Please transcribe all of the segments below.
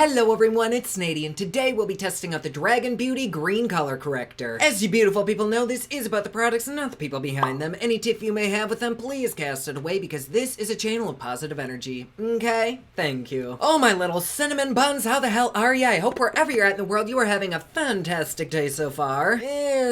Hello everyone, it's Nady, and today we'll be testing out the Dragon Beauty Green Color Corrector. As you beautiful people know, this is about the products and not the people behind them. Any tiff you may have with them, please cast it away because this is a channel of positive energy. Okay? Thank you. Oh my little cinnamon buns, how the hell are ya? I hope wherever you're at in the world you are having a fantastic day so far.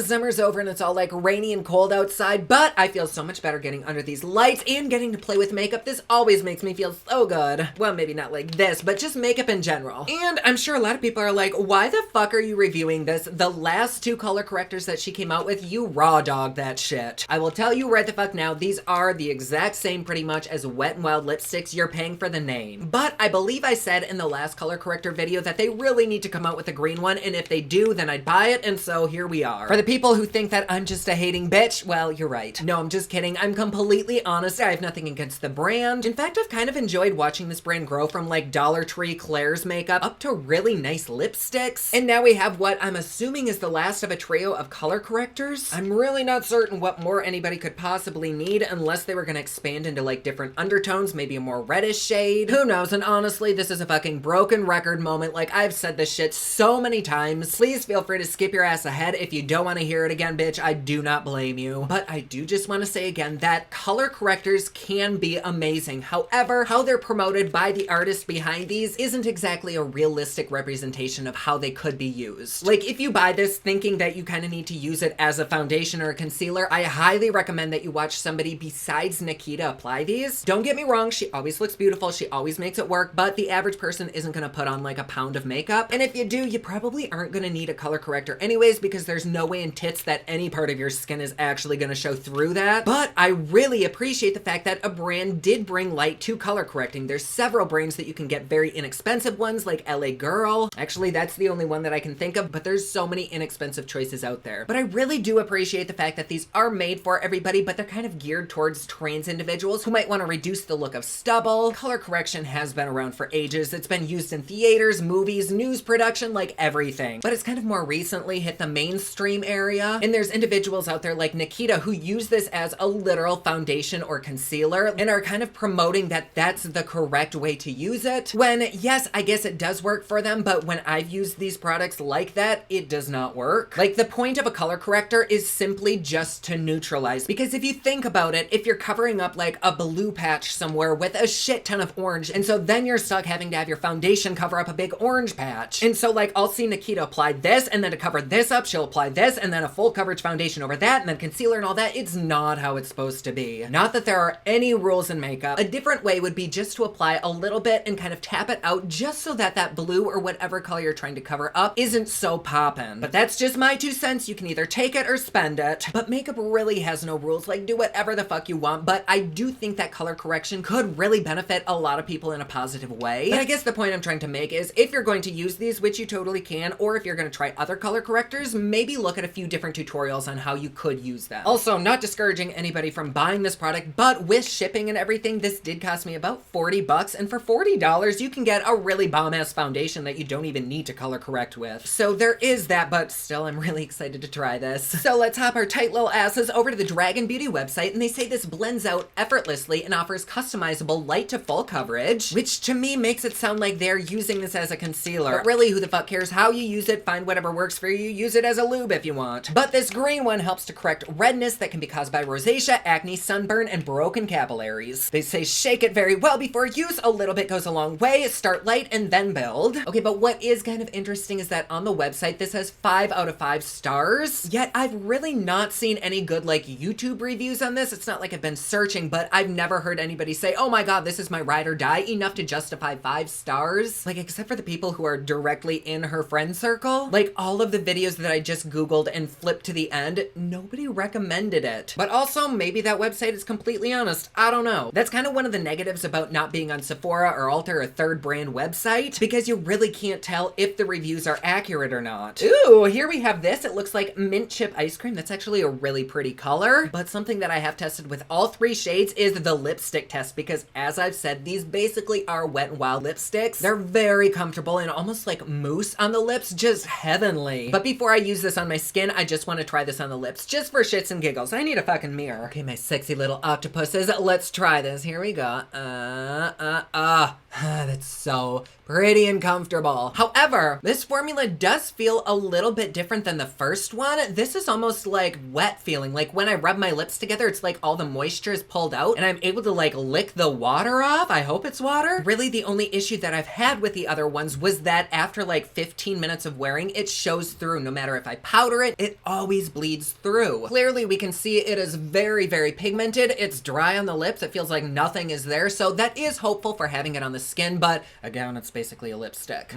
Summer's over and it's all like rainy and cold outside, but I feel so much better getting under these lights and getting to play with makeup. This always makes me feel so good. Well, maybe not like this, but just makeup in general. And I'm sure a lot of people are like, why the fuck are you reviewing this? The last two color correctors that she came out with, you raw dog that shit. I will tell you right the fuck now, these are the exact same pretty much as Wet n Wild lipsticks. You're paying for the name. But I believe I said in the last color corrector video that they really need to come out with a green one, and if they do, then I'd buy it, and so here we are. For the people who think that I'm just a hating bitch, well, you're right. No, I'm just kidding. I'm completely honest. I have nothing against the brand. In fact, I've kind of enjoyed watching this brand grow from like Dollar Tree Claire's makeup up to really nice lipsticks. And now we have what I'm assuming is the last of a trio of color correctors. I'm really not certain what more anybody could possibly need unless they were gonna expand into like different undertones, maybe a more reddish shade. Who knows? And honestly, this is a fucking broken record moment. Like, I've said this shit so many times. Please feel free to skip your ass ahead if you don't want to hear it again, bitch. I do not blame you. But I do just want to say again that color correctors can be amazing. However, how they're promoted by the artist behind these isn't exactly a realistic representation of how they could be used. Like, if you buy this thinking that you kind of need to use it as a foundation or a concealer, I highly recommend that you watch somebody besides Nikita apply these. Don't get me wrong, she always looks beautiful, she always makes it work, but the average person isn't gonna put on like a pound of makeup. And if you do, you probably aren't gonna need a color corrector anyways, because there's no way in tits that any part of your skin is actually gonna show through that. But I really appreciate the fact that a brand did bring light to color correcting. There's several brands that you can get very inexpensive ones like LA Girl. Actually, that's the only one that I can think of, but there's so many inexpensive choices out there. But I really do appreciate the fact that these are made for everybody, but they're kind of geared towards trans individuals who might want to reduce the look of stubble. Color correction has been around for ages. It's been used in theaters, movies, news production, like everything. But it's kind of more recently hit the mainstream area. And there's individuals out there like Nikita who use this as a literal foundation or concealer and are kind of promoting that that's the correct way to use it. When, yes, I guess it does work for them, but when I've used these products like that, it does not work. Like, the point of a color corrector is simply just to neutralize. Because if you think about it, if you're covering up like a blue patch somewhere with a shit ton of orange, and so then you're stuck having to have your foundation cover up a big orange patch. And so like, I'll see Nikita apply this, and then to cover this up, she'll apply this, and then a full coverage foundation over that, and then concealer and all that. It's not how it's supposed to be. Not that there are any rules in makeup. A different way would be just to apply a little bit and kind of tap it out just so that that blue or whatever color you're trying to cover up isn't so poppin'. But that's just my 2 cents. You can either take it or spend it. But makeup really has no rules. Like, do whatever the fuck you want. But I do think that color correction could really benefit a lot of people in a positive way. But I guess the point I'm trying to make is if you're going to use these, which you totally can, or if you're going to try other color correctors, maybe look at a few different tutorials on how you could use them. Also, not discouraging anybody from buying this product, but with shipping and everything, this did cost me about 40 bucks. And for $40, you can get a really bomb-ass foundation that you don't even need to color correct with. So there is that, but still, I'm really excited to try this. So let's hop our tight little asses over to the Dragon Beauty website, and they say this blends out effortlessly and offers customizable light to full coverage, which to me makes it sound like they're using this as a concealer. But really, who the fuck cares how you use it? Find whatever works for you. Use it as a lube if you want. But this green one helps to correct redness that can be caused by rosacea, acne, sunburn, and broken capillaries. They say shake it very well before use. A little bit goes a long way. Start light and then build. Okay, but what is kind of interesting is that on the website, this has 5 out of 5 stars. Yet I've really not seen any good like YouTube reviews on this. It's not like I've been searching, but I've never heard anybody say, oh my god, this is my ride or die, enough to justify 5 stars. Like, except for the people who are directly in her friend circle. Like, all of the videos that I just Googled and flipped to the end, nobody recommended it. But also, maybe that website is completely honest. I don't know. That's kind of one of the negatives about not being on Sephora or Ulta or a third brand website, because you really can't tell if the reviews are accurate or not. Ooh, here we have this. It looks like mint chip ice cream. That's actually a really pretty color, but something that I have tested with all 3 shades is the lipstick test, because as I've said, these basically are Wet n Wild lipsticks. They're very comfortable and almost like mousse on the lips, just heavenly. But before I use this on my skin, I just want to try this on the lips, just for shits and giggles. I need a fucking mirror. Okay, my sexy little octopuses, let's try this. Here we go. That's so pretty uncomfortable. However, this formula does feel a little bit different than the first one. This is almost like wet feeling. Like when I rub my lips together, it's like all the moisture is pulled out and I'm able to like lick the water off. I hope it's water. Really, the only issue that I've had with the other ones was that after like 15 minutes of wearing, it shows through. No matter if I powder it, it always bleeds through. Clearly, we can see it is very, very pigmented. It's dry on the lips. It feels like nothing is there. So that is hopeful for having it on the skin, but again, it's basically a lipstick.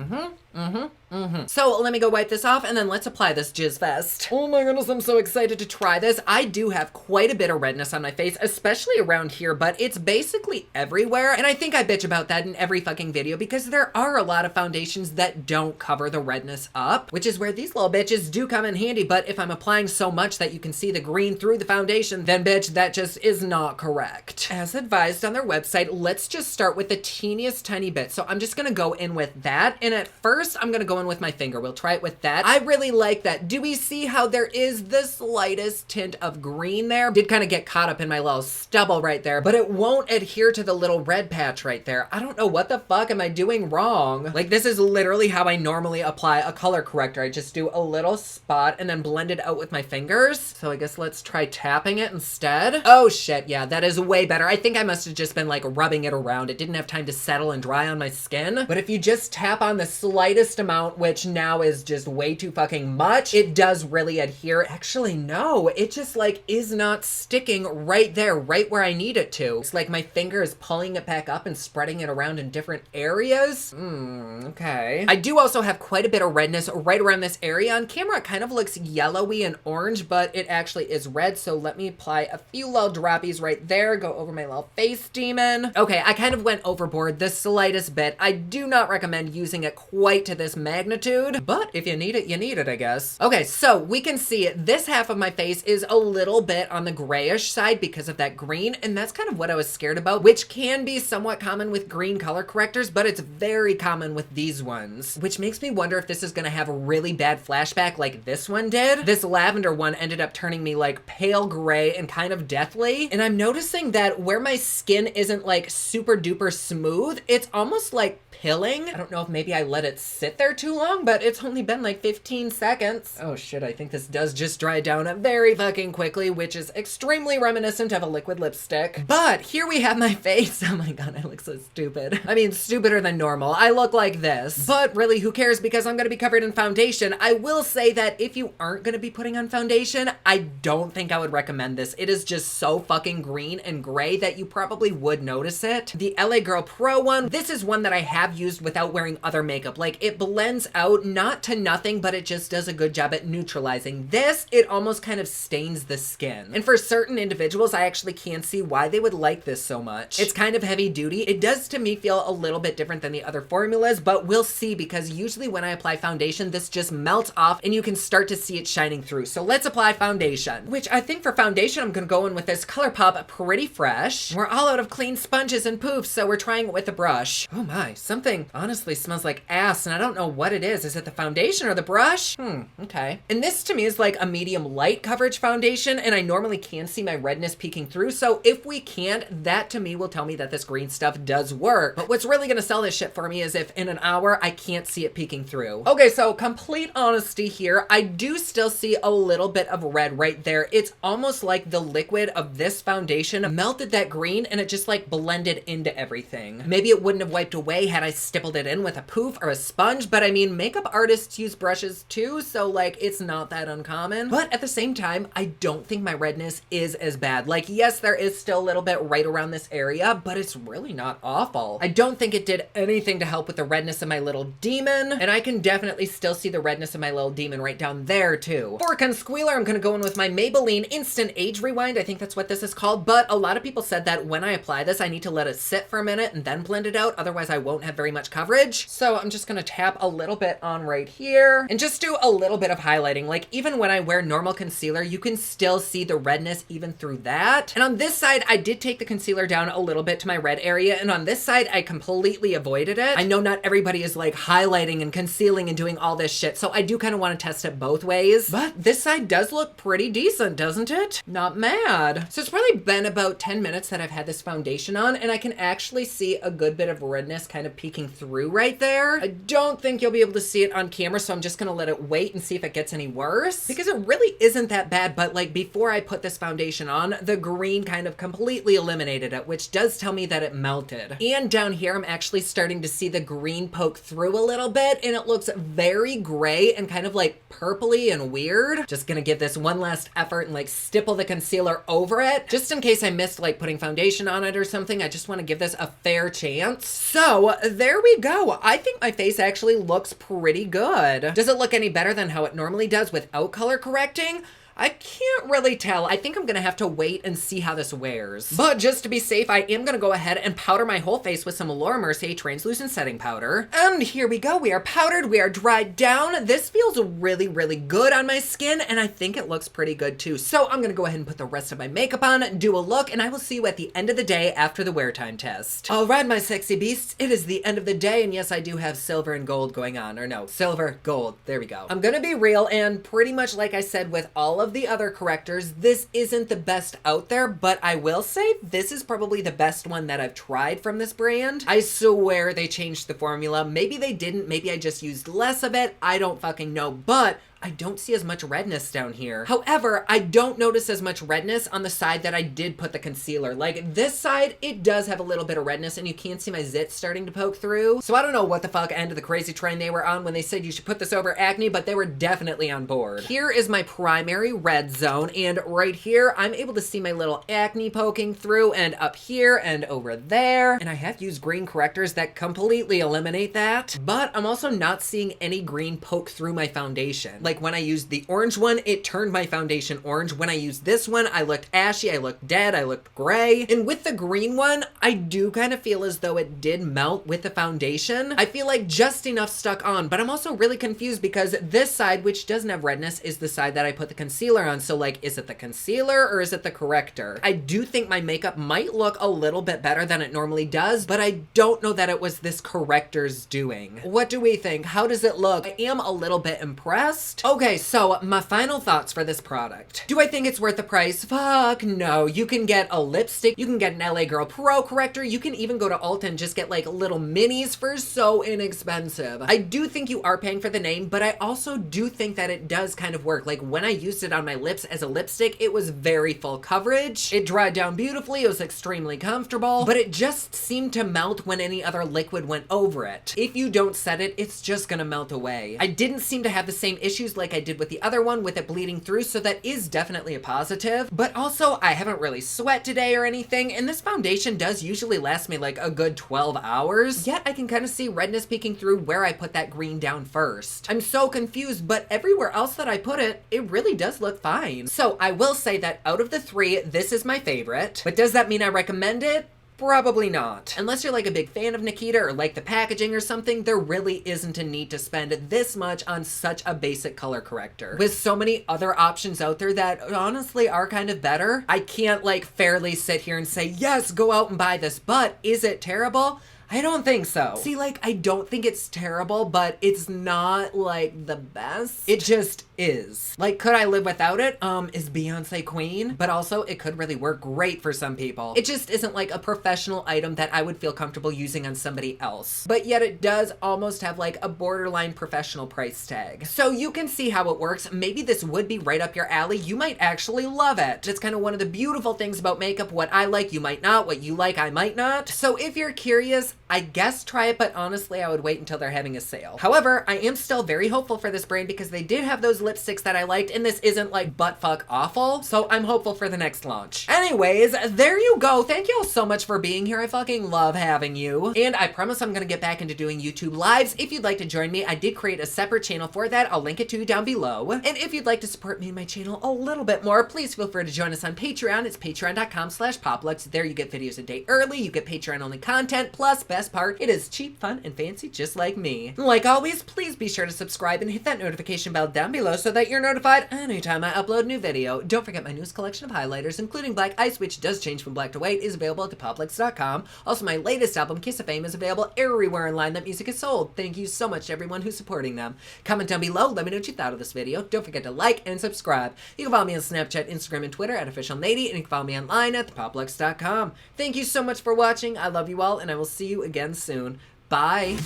So let me go wipe this off and then let's apply this jizz fest. Oh my goodness, I'm so excited to try this. I do have quite a bit of redness on my face, especially around here, but it's basically everywhere. And I think I bitch about that in every fucking video because there are a lot of foundations that don't cover the redness up, which is where these little bitches do come in handy. But if I'm applying so much that you can see the green through the foundation, then bitch, that just is not correct. As advised on their website, let's just start with the teeniest tiny bit. So I'm just gonna go in with that. And at first, I'm gonna go in with my finger. We'll try it with that. I really like that. Do we see how there is the slightest tint of green there? Did kind of get caught up in my little stubble right there, but it won't adhere to the little red patch right there. I don't know what the fuck am I doing wrong. Like this is literally how I normally apply a color corrector. I just do a little spot and then blend it out with my fingers. So I guess let's try tapping it instead. Oh shit, yeah, that is way better. I think I must have just been like rubbing it around. It didn't have time to settle and dry on my skin. But if you just tap on the slightest amount, which now is just way too fucking much, it does really adhere. Actually, no, it just like is not sticking right there, right where I need it to. It's like my finger is pulling it back up and spreading it around in different areas. Okay. I do also have quite a bit of redness right around this area. On camera, it kind of looks yellowy and orange, but it actually is red. So let me apply a few little droppies right there, go over my little face demon. Okay, I kind of went overboard the slightest bit. I do not recommend using it quite to this magnitude, but if you need it, I guess. Okay, so we can see this half of my face is a little bit on the grayish side because of that green, and that's kind of what I was scared about, which can be somewhat common with green color correctors, but it's very common with these ones, which makes me wonder if this is gonna have a really bad flashback like this one did. This lavender one ended up turning me like pale gray and kind of deathly, and I'm noticing that where my skin isn't like super duper smooth, it's almost like pilling. I don't know if maybe I let it sit there too long, but it's only been like 15 seconds. Oh shit, I think this does just dry down very fucking quickly, which is extremely reminiscent of a liquid lipstick. But here we have my face. Oh my god, I look so stupid. I mean, stupider than normal. I look like this. But really, who cares because I'm gonna be covered in foundation. I will say that if you aren't gonna be putting on foundation, I don't think I would recommend this. It is just so fucking green and gray that you probably would notice it. The LA Girl Pro one, this is one that I have used without wearing other makeup. Like it blends out not to nothing, but it just does a good job at neutralizing. This, it almost kind of stains the skin. And for certain individuals, I actually can see why they would like this so much. It's kind of heavy duty. It does to me feel a little bit different than the other formulas, but we'll see because usually when I apply foundation, this just melts off and you can start to see it shining through. So let's apply foundation, which I think for foundation, I'm gonna go in with this ColourPop Pretty Fresh. We're all out of clean sponges and poofs, so we're trying it with a brush. Oh my, something honestly smells like ass and I don't know what it is. Is it the foundation or the brush? Okay. And this to me is like a medium light coverage foundation and I normally can see my redness peeking through. So if we can't, that to me will tell me that this green stuff does work. But what's really gonna sell this shit for me is if in an hour I can't see it peeking through. Okay, so complete honesty here. I do still see a little bit of red right there. It's almost like the liquid of this foundation melted that green and it just like blended into everything. Maybe it wouldn't have wiped away had I stippled it in with a poof or a sponge, but I mean, makeup artists use brushes too, so like it's not that uncommon. But at the same time, I don't think my redness is as bad. Like, yes, there is still a little bit right around this area, but it's really not awful. I don't think it did anything to help with the redness of my little demon, and I can definitely still see the redness of my little demon right down there too. For concealer, I'm gonna go in with my Maybelline Instant Age Rewind. I think that's what this is called, but a lot of people said that when I apply this, I need to let it sit for a minute and then blend it out, otherwise I won't have very much coverage. So I'm just gonna tap a little bit on right here and just do a little bit of highlighting. Like even when I wear normal concealer, you can still see the redness even through that. And on this side, I did take the concealer down a little bit to my red area, and on this side, I completely avoided it. I know not everybody is like highlighting and concealing and doing all this shit, so I do kind of want to test it both ways. But this side does look pretty decent, doesn't it? Not mad. So it's probably been about 10 minutes that I've had this foundation on, and I can actually see a good bit of redness kind of peeking peeking through right there. I don't think you'll be able to see it on camera, so I'm just gonna let it wait and see if it gets any worse, because it really isn't that bad. But like before I put this foundation on, the green kind of completely eliminated it, which does tell me that it melted. And down here, I'm actually starting to see the green poke through a little bit, and it looks very gray and kind of like purpley and weird. Just gonna give this one last effort and like stipple the concealer over it, just in case I missed like putting foundation on it or something. I just want to give this a fair chance. So there we go. I think my face actually looks pretty good. Does it look any better than how it normally does without color correcting? I can't really tell. I think I'm gonna have to wait and see how this wears. But just to be safe, I am gonna go ahead and powder my whole face with some Laura Mercier translucent setting powder. And here we go. We are powdered, we are dried down. This feels really, really good on my skin, and I think it looks pretty good too. So I'm gonna go ahead and put the rest of my makeup on, do a look, and I will see you at the end of the day after the wear time test. All right, my sexy beasts, it is the end of the day, and yes, I do have silver and gold going on. Or no, silver, gold. There we go. I'm gonna be real, and pretty much like I said with all of the other correctors, this isn't the best out there, but I will say this is probably the best one that I've tried from this brand. I swear they changed the formula. Maybe they didn't, maybe I just used less of it. I don't fucking know, but I don't see as much redness down here. However, I don't notice as much redness on the side that I did put the concealer. Like this side, it does have a little bit of redness, and you can see my zits starting to poke through. So I don't know what the fuck end of the crazy train they were on when they said you should put this over acne, but they were definitely on board. Here is my primary red zone, and right here, I'm able to see my little acne poking through, and up here and over there. And I have used green correctors that completely eliminate that, but I'm also not seeing any green poke through my foundation. Like when I used the orange one, it turned my foundation orange. When I used this one, I looked ashy, I looked dead, I looked gray. And with the green one, I do kind of feel as though it did melt with the foundation. I feel like just enough stuck on, but I'm also really confused because this side, which doesn't have redness, is the side that I put the concealer on. So like, is it the concealer or is it the corrector? I do think my makeup might look a little bit better than it normally does, but I don't know that it was this corrector's doing. What do we think? How does it look? I am a little bit impressed. Okay, so my final thoughts for this product. Do I think it's worth the price? Fuck no. You can get a lipstick, you can get an LA Girl Pro corrector, you can even go to Ulta and just get like little minis for so inexpensive. I do think you are paying for the name, but I also do think that it does kind of work. Like when I used it on my lips as a lipstick, it was very full coverage. It dried down beautifully, it was extremely comfortable, but it just seemed to melt when any other liquid went over it. If you don't set it, it's just gonna melt away. I didn't seem to have the same issues like I did with the other one with it bleeding through, so that is definitely a positive. But also, I haven't really sweat today or anything, and this foundation does usually last me like a good 12 hours, yet I can kind of see redness peeking through where I put that green down first. I'm so confused, but everywhere else that I put it, it really does look fine. So I will say that out of the three, this is my favorite, but does that mean I recommend it? Probably not. Unless you're like a big fan of Nikita or like the packaging or something, there really isn't a need to spend this much on such a basic color corrector. With so many other options out there that honestly are kind of better, I can't like fairly sit here and say, yes, go out and buy this, but is it terrible? I don't think so. See, like, I don't think it's terrible, but it's not, like, the best. It just is. Like, could I live without it? Is Beyonce queen? But also, it could really work great for some people. It just isn't, like, a professional item that I would feel comfortable using on somebody else. But yet it does almost have, like, a borderline professional price tag. So you can see how it works. Maybe this would be right up your alley. You might actually love it. It's kind of one of the beautiful things about makeup. What I like, you might not. What you like, I might not. So if you're curious, I guess try it, but honestly, I would wait until they're having a sale. However, I am still very hopeful for this brand because they did have those lipsticks that I liked, and this isn't like buttfuck awful, so I'm hopeful for the next launch. Anyways, there you go. Thank you all so much for being here. I fucking love having you. And I promise I'm gonna get back into doing YouTube lives. If you'd like to join me, I did create a separate channel for that. I'll link it to you down below. And if you'd like to support me and my channel a little bit more, please feel free to join us on Patreon. It's patreon.com/poplux. There you get videos a day early, you get Patreon only content, plus best part, it is cheap, fun, and fancy just like me. Like always, please be sure to subscribe and hit that notification bell down below so that you're notified anytime I upload a new video. Don't forget my newest collection of highlighters, including Black Ice, which does change from black to white, is available at thepoplux.com. Also, my latest album, Kiss of Fame, is available everywhere online that music is sold. Thank you so much to everyone who's supporting them. Comment down below, let me know what you thought of this video. Don't forget to like and subscribe. You can follow me on Snapchat, Instagram, and Twitter at officialnady, and you can follow me online at thepoplux.com. Thank you so much for watching. I love you all, and I will see you again soon. Bye.